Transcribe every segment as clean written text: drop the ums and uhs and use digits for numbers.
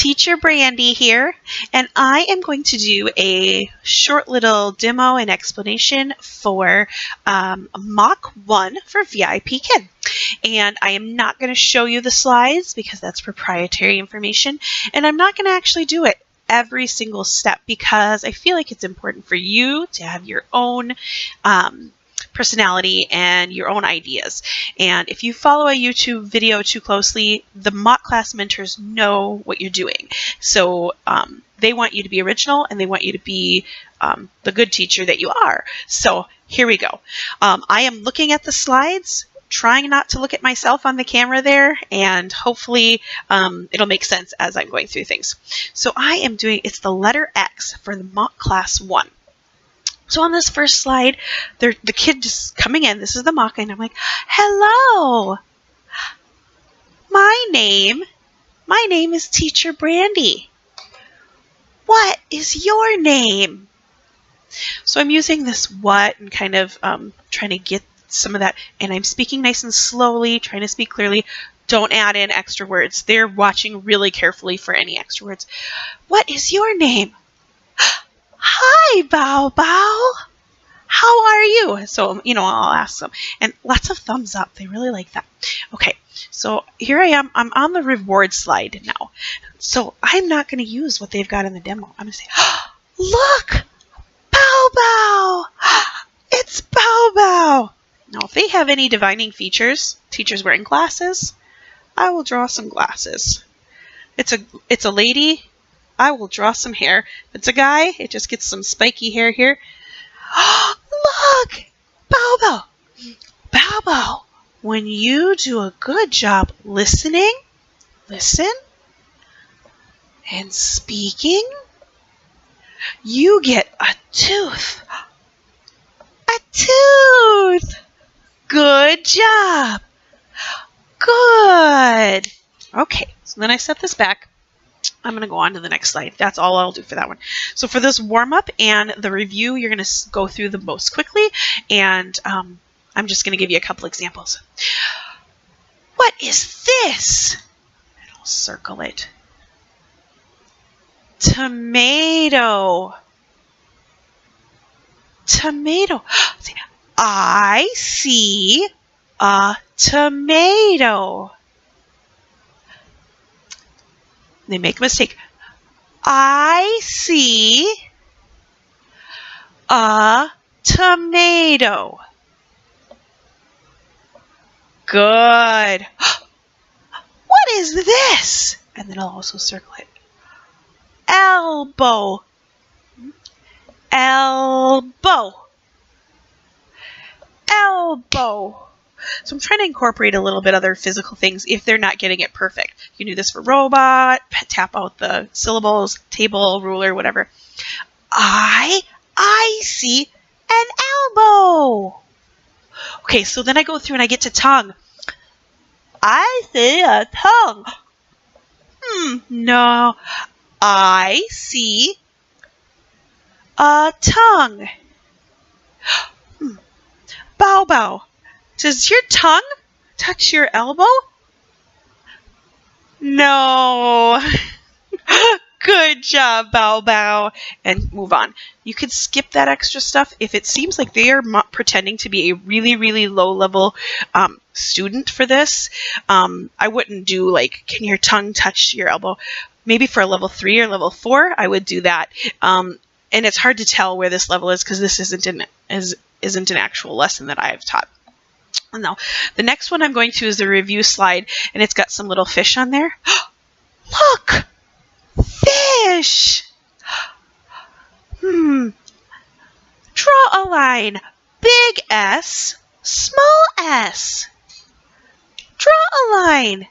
Teacher Brandy here, and I am going to do a short little demo and explanation for Mock 1 for VIPKID. And I am not going to show you the slides because that's proprietary information, and I'm not going to actually do it every single step because I feel like it's important for you to have your own personality and your own ideas. And if you follow a YouTube video too closely, the mock class mentors know what you're doing. So they want you to be original and they want you to be the good teacher that you are. So here we go. I am looking at the slides, trying not to look at myself on the camera there, and hopefully it'll make sense as I'm going through things. So I am doing, it's the letter X for the mock class 1. So on this first slide, the kid just coming in, this is the mock, and I'm like, hello, my name is Teacher Brandy. What is your name? So I'm using this what and kind of trying to get some of that, and I'm speaking nice and slowly, trying to speak clearly. Don't add in extra words. They're watching really carefully for any extra words. What is your name? Hi, Bao Bao. How are you? So, I'll ask them. And lots of thumbs up. They really like that. Okay, so here I am. I'm on the reward slide now. So I'm not going to use what they've got in the demo. I'm going to say, look, Bao Bao. It's Bao Bao. Now, if they have any divining features, teachers wearing glasses, I will draw some glasses. It's a lady. I will draw some hair. If it's a guy, it just gets some spiky hair here. Look! Bao Bao! Bao Bao, when you do a good job listening, and speaking, you get a tooth. A tooth! Good job! Good! Okay, so then I set this back. I'm going to go on to the next slide. That's all I'll do for that one. So for this warm-up and the review, you're going to go through them most quickly, and I'm just going to give you a couple examples. What is this? And I'll circle it. Tomato. Tomato. See, I see a tomato. They make a mistake. I see a tomato. Good. What is this? And then I'll also circle it. Elbow. Elbow. Elbow. So I'm trying to incorporate a little bit other physical things if they're not getting it perfect. You can do this for robot, tap out the syllables, table, ruler, whatever. I see an elbow. Okay, so then I go through and I get to tongue. I see a tongue. No. I see a tongue. Bao Bao. Does your tongue touch your elbow? No. Good job, Bao Bao. And move on. You could skip that extra stuff if it seems like they are pretending to be a really, really low-level student for this. I wouldn't do like, can your tongue touch your elbow? Maybe for a level 3 or level 4, I would do that. And it's hard to tell where this level is because this isn't an actual lesson that I have taught. Now, the next one I'm going to is the review slide, and it's got some little fish on there. Look! Fish! Draw a line. Big S, small s. Draw a line.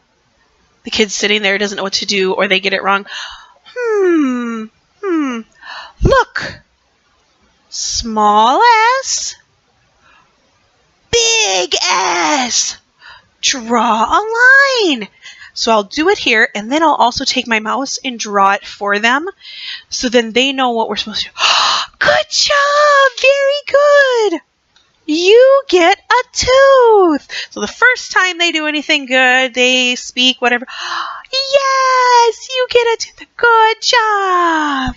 The kid's sitting there, doesn't know what to do, or they get it wrong. Look! Small s, big S. Draw a line. So I'll do it here, and then I'll also take my mouse and draw it for them, so then they know what we're supposed to do. Good job! Very good! You get a tooth. So the first time they do anything good, they speak, whatever. Yes, you get a tooth. Good job.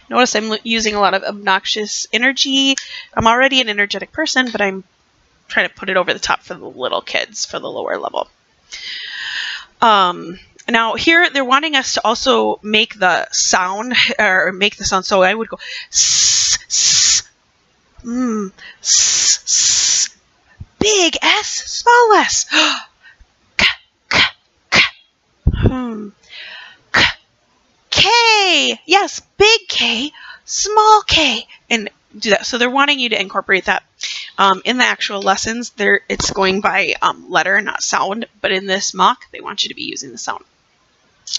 Notice I'm using a lot of obnoxious energy. I'm already an energetic person, but I'm trying to put it over the top for the little kids, for the lower level. Now here they're wanting us to also make the sound, so I would go s, s, s, s, big S, small s, k, k, k, k, K, yes, big K, small k, and do that. So they're wanting you to incorporate that. In the actual lessons, it's going by letter, not sound, but in this mock, they want you to be using the sound.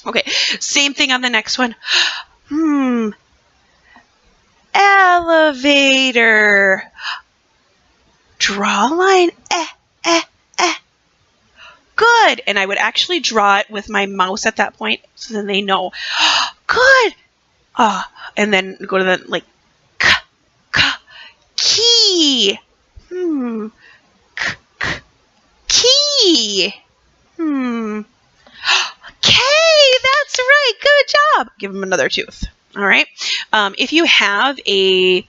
Okay, same thing on the next one. Elevator. Draw a line. Good. And I would actually draw it with my mouse at that point, so then they know. Good. And then go to the, like, key. Key. K, that's right. Good job. Give them another tooth. All right. If you have a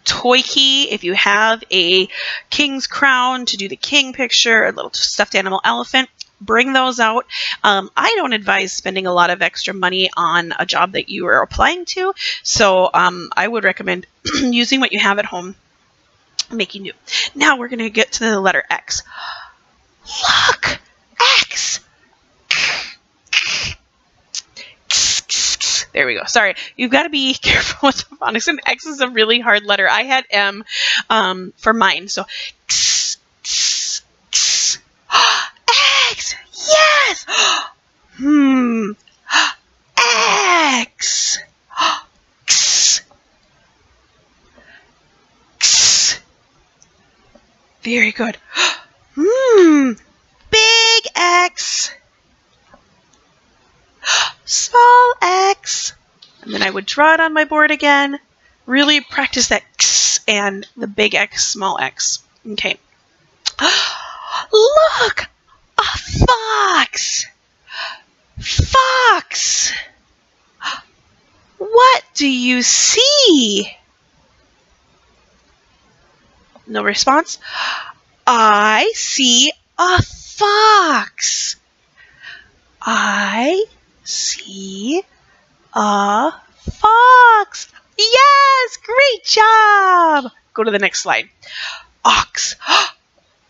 toy key, if you have a king's crown to do the king picture, a little stuffed animal elephant, bring those out. I don't advise spending a lot of extra money on a job that you are applying to. So I would recommend using what you have at home, making new. Now we're going to get to the letter X. Look, X. There we go. Sorry, you've got to be careful with the phonics. And X is a really hard letter. I had M for mine. So X. X. Yes. X. X. X. Very good. Big X. Small x. And then I would draw it on my board again. Really practice that x and the big X, small x. Okay. Look! A fox! Fox! What do you see? No response. I see a fox. I see a fox. Yes, great job. Go to the next slide. Ox.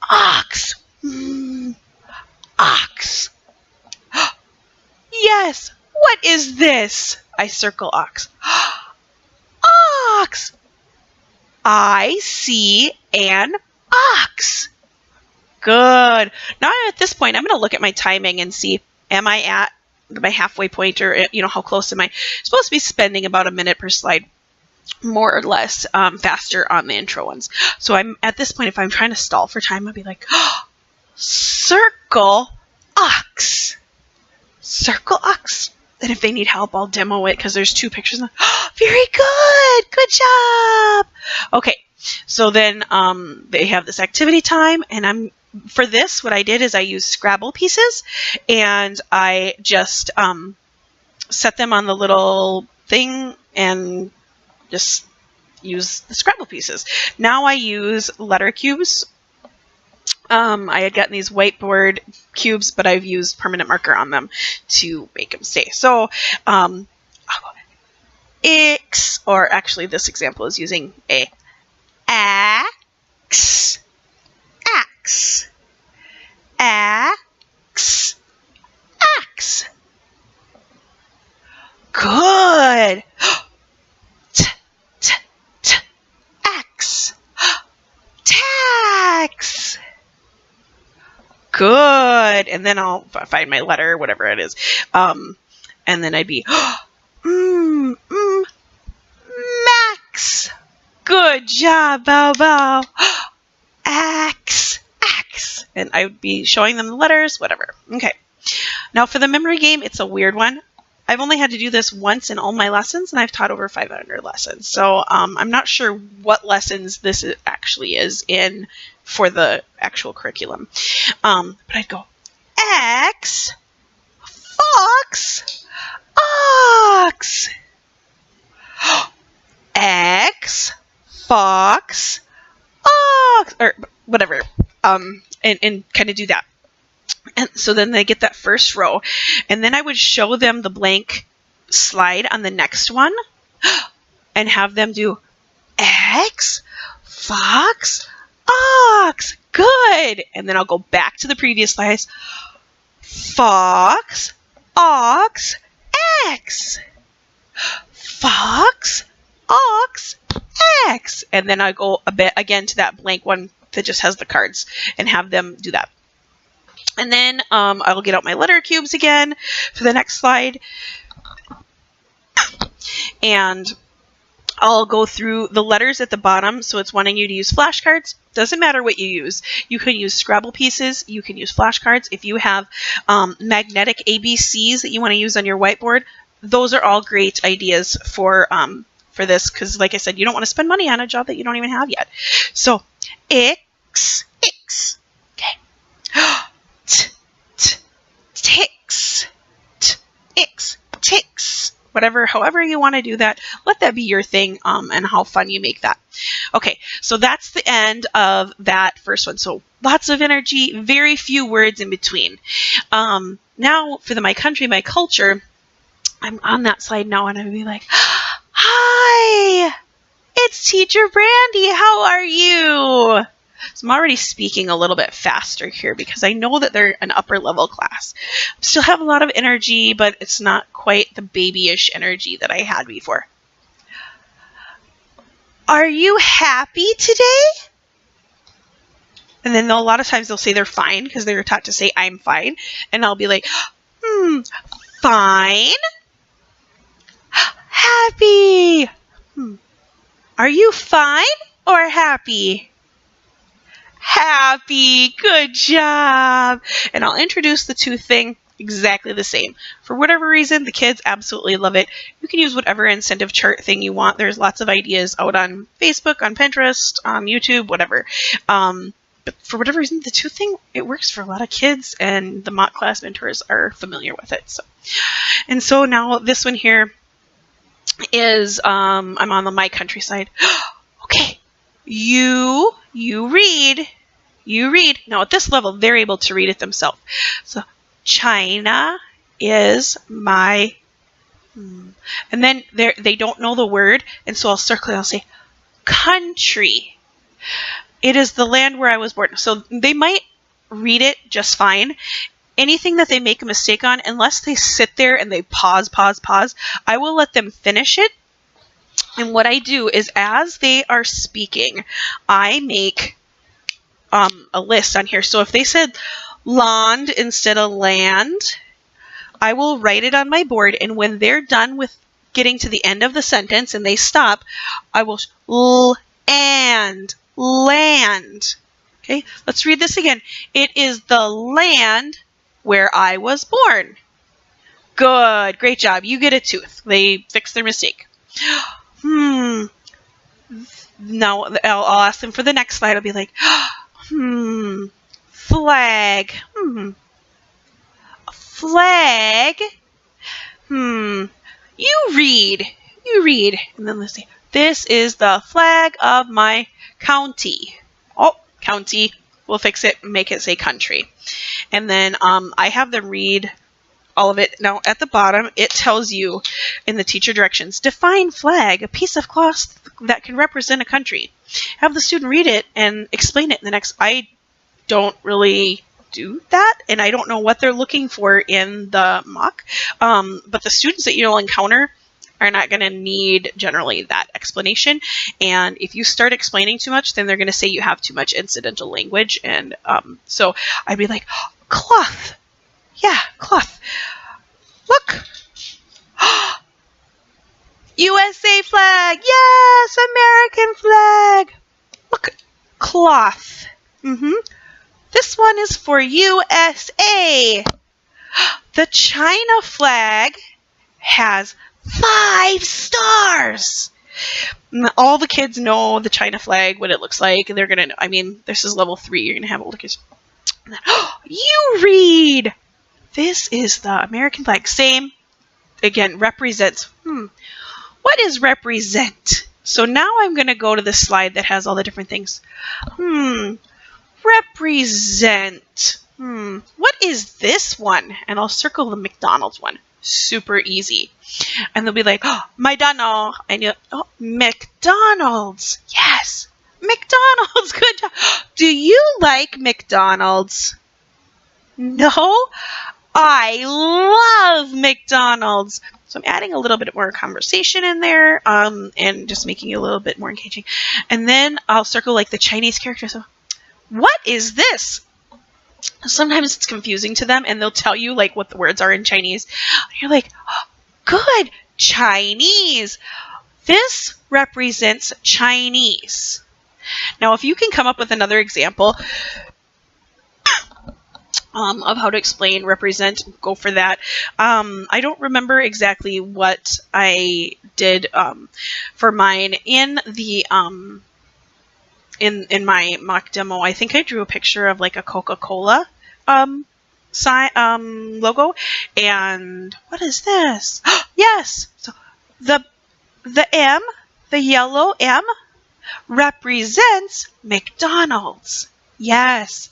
Ox. Ox. Yes, what is this? I circle ox. Ox. I see an ox. Good. Now at this point, I'm going to look at my timing and see, am I at my halfway point, or how close am I? Supposed to be spending about a minute per slide, more or less, faster on the intro ones. So I'm at this point, if I'm trying to stall for time, I'll be like, circle ox. Circle ox. And if they need help, I'll demo it because there's two pictures. Very good. Good job. Okay. So then they have this activity time, and for this, what I did is I used Scrabble pieces, and I just set them on the little thing and just use the Scrabble pieces. Now I use letter cubes. I had gotten these whiteboard cubes, but I've used permanent marker on them to make them stay. So X, or actually this example is using a axe. Axe. Axe. Axe. Good. T, t, t, axe. Tax. Good. And then I'll find my letter, whatever it is. And then I'd be max. Good job, Bow Bow. Axe. Axe. And I would be showing them the letters, whatever. Okay. Now for the memory game, it's a weird one. I've only had to do this once in all my lessons, and I've taught over 500 lessons. So I'm not sure what lessons this actually is in for the actual curriculum. But I'd go, X, fox, ox. X, fox, ox, or whatever, and kind of do that. And so then they get that first row, and then I would show them the blank slide on the next one and have them do X, fox, ox. Good. And then I'll go back to the previous slides. Fox, ox, X. Fox, ox, X. And then I go a bit again to that blank one that just has the cards and have them do that. And then I'll get out my letter cubes again for the next slide. And I'll go through the letters at the bottom. So it's wanting you to use flashcards. Doesn't matter what you use. You can use Scrabble pieces. You can use flashcards. If you have magnetic ABCs that you want to use on your whiteboard, those are all great ideas for this. Because like I said, you don't want to spend money on a job that you don't even have yet. So, X, X. Okay. Ticks, ticks, ticks, whatever, however you want to do that, let that be your thing, and how fun you make that. Okay, so that's the end of that first one. So lots of energy, very few words in between. Now for the my country, my culture, I'm on that slide now, and I'm gonna be like, hi, it's Teacher Brandy, how are you? So I'm already speaking a little bit faster here because I know that they're an upper level class. Still have a lot of energy, but it's not quite the babyish energy that I had before. Are you happy today? And then a lot of times they'll say they're fine because they were taught to say I'm fine. And I'll be like, fine, happy. Are you fine or happy? Happy, good job. And I'll introduce the two thing exactly the same. For whatever reason, the kids absolutely love it. You can use whatever incentive chart thing you want. There's lots of ideas out on Facebook, on Pinterest, on YouTube, whatever. But for whatever reason, the two thing, it works for a lot of kids, and the mock class mentors are familiar with it. So now this one here is, I'm on the my country side. Okay. You read. Now at this level, they're able to read it themselves. So China is my, and then they don't know the word, and so I'll circle it. I'll say country. It is the land where I was born. So they might read it just fine. Anything that they make a mistake on, unless they sit there and they pause, I will let them finish it. And what I do is, as they are speaking, I make a list on here. So if they said land instead of land, I will write it on my board. And when they're done with getting to the end of the sentence and they stop, I will land. Okay, let's read this again. It is the land where I was born. Good, great job. You get a tooth. They fixed their mistake. Now I'll ask them for the next slide. I'll be like, flag. Flag. You read. And then let's see. This is the flag of my county. Oh, county. We'll fix it and make it say country. And then I have them read all of it. Now at the bottom, it tells you in the teacher directions, define flag, a piece of cloth that can represent a country. Have the student read it and explain it in the next. I don't really do that, and I don't know what they're looking for in the mock, but the students that you'll encounter are not going to need generally that explanation. And if you start explaining too much, then they're going to say you have too much incidental language. And so I'd be like, cloth. Yeah, cloth. Look. USA flag. Yes, American flag. Look, cloth. This one is for USA. The China flag has 5 stars. All the kids know the China flag, what it looks like. They're going to know. I mean, this is level 3. You're going to have older kids. You read. This is the American flag. Same. Again, represents. What is represent? So now I'm going to go to the slide that has all the different things. Represent. What is this one? And I'll circle the McDonald's one. Super easy. And they'll be like, oh, McDonald's. And you're, oh, McDonald's. Yes. McDonald's. Good job. Do you like McDonald's? No? I love McDonald's. So I'm adding a little bit more conversation in there and just making it a little bit more engaging. And then I'll circle like the Chinese character. So, what is this? Sometimes it's confusing to them and they'll tell you like what the words are in Chinese. And you're like, oh, good, Chinese. This represents Chinese. Now, if you can come up with another example of how to explain represent, go for that. I don't remember exactly what I did for mine in the in my mock demo. I think I drew a picture of like a Coca-Cola logo. And what is this? Yes. So the M, the yellow M, represents McDonald's. Yes.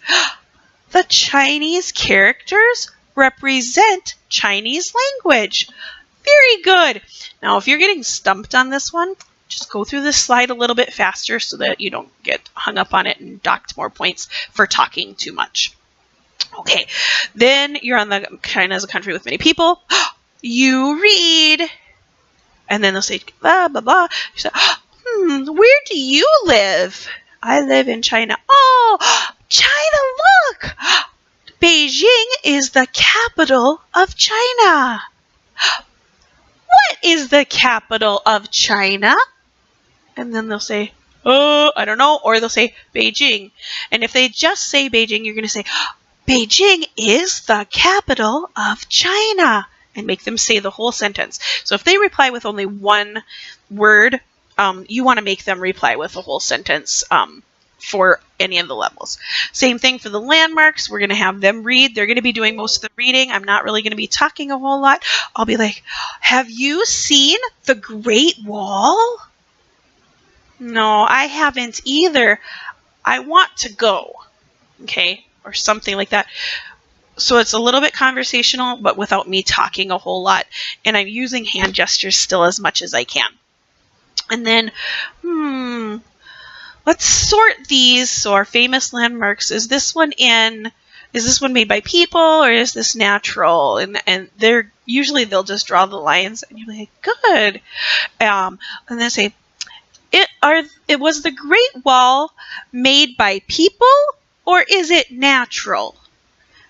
The Chinese characters represent Chinese language. Very good. Now, if you're getting stumped on this one, just go through this slide a little bit faster so that you don't get hung up on it and docked more points for talking too much. Okay, then you're on the China as a country with many people. You read, and then they'll say blah, blah, blah. You say, where do you live? I live in China. Oh, China, look! Beijing is the capital of China. What is the capital of China? And then they'll say, oh, I don't know. Or they'll say Beijing. And if they just say Beijing, you're going to say, Beijing is the capital of China. And make them say the whole sentence. So if they reply with only one word, you want to make them reply with the whole sentence for any of the levels. Same thing for the landmarks. We're going to have them read. They're going to be doing most of the reading. I'm not really going to be talking a whole lot. I'll be like, have you seen the Great Wall? No, I haven't either. I want to go. Okay, or something like that. So it's a little bit conversational, but without me talking a whole lot. And I'm using hand gestures still as much as I can. And then, let's sort these. So our famous landmarks, is this one made by people or is this natural? And they're usually they'll just draw the lines and you're like, good. And then say, was the Great Wall made by people or is it natural?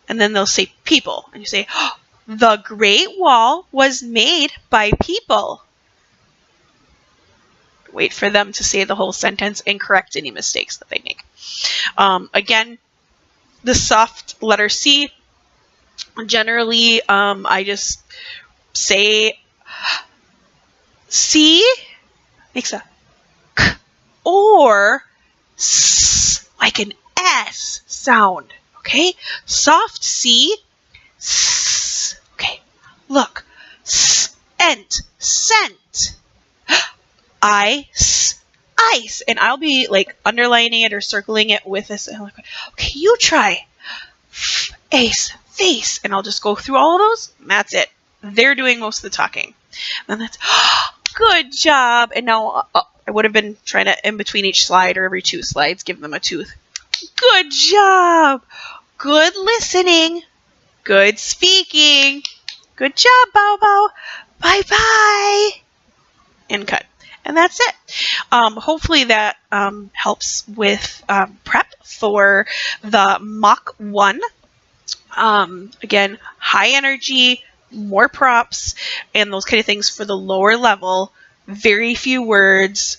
And then they'll say people. And you say, oh, the Great Wall was made by people. Wait for them to say the whole sentence and correct any mistakes that they make. Again, the soft letter C, generally I just say C makes a K or S, like an S sound. Okay? Soft C, S. Okay, look. Scent, scent. Ice, ice. And I'll be like underlining it or circling it with this. And I'm like, okay, you try. Face, face. And I'll just go through all of those. And that's it. They're doing most of the talking. And that's, good job. And now I would have been trying to, in between each slide or every 2 slides, give them a tooth. Good job. Good listening. Good speaking. Good job, Bao Bao. Bye-bye. And cut. And that's it. Hopefully that helps with prep for the Mock 1. Again, high energy, more props, and those kind of things for the lower level. Very few words,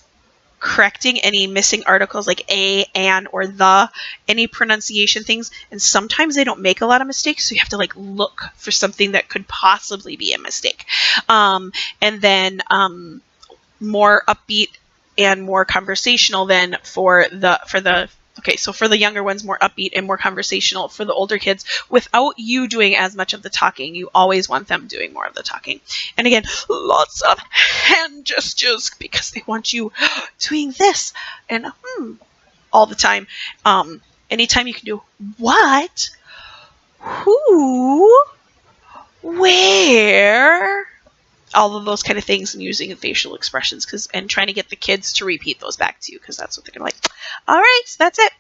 correcting any missing articles like a, an, or the, any pronunciation things. And sometimes they don't make a lot of mistakes, so you have to like look for something that could possibly be a mistake. And then more upbeat and more conversational then for the okay, so for the younger ones, more upbeat and more conversational. For the older kids, without you doing as much of the talking, you always want them doing more of the talking. And again, lots of hand gestures because they want you doing this and all the time. Anytime you can do what, who, where, all of those kind of things, and using facial expressions and trying to get the kids to repeat those back to you because that's what they're going to like. All right, so that's it.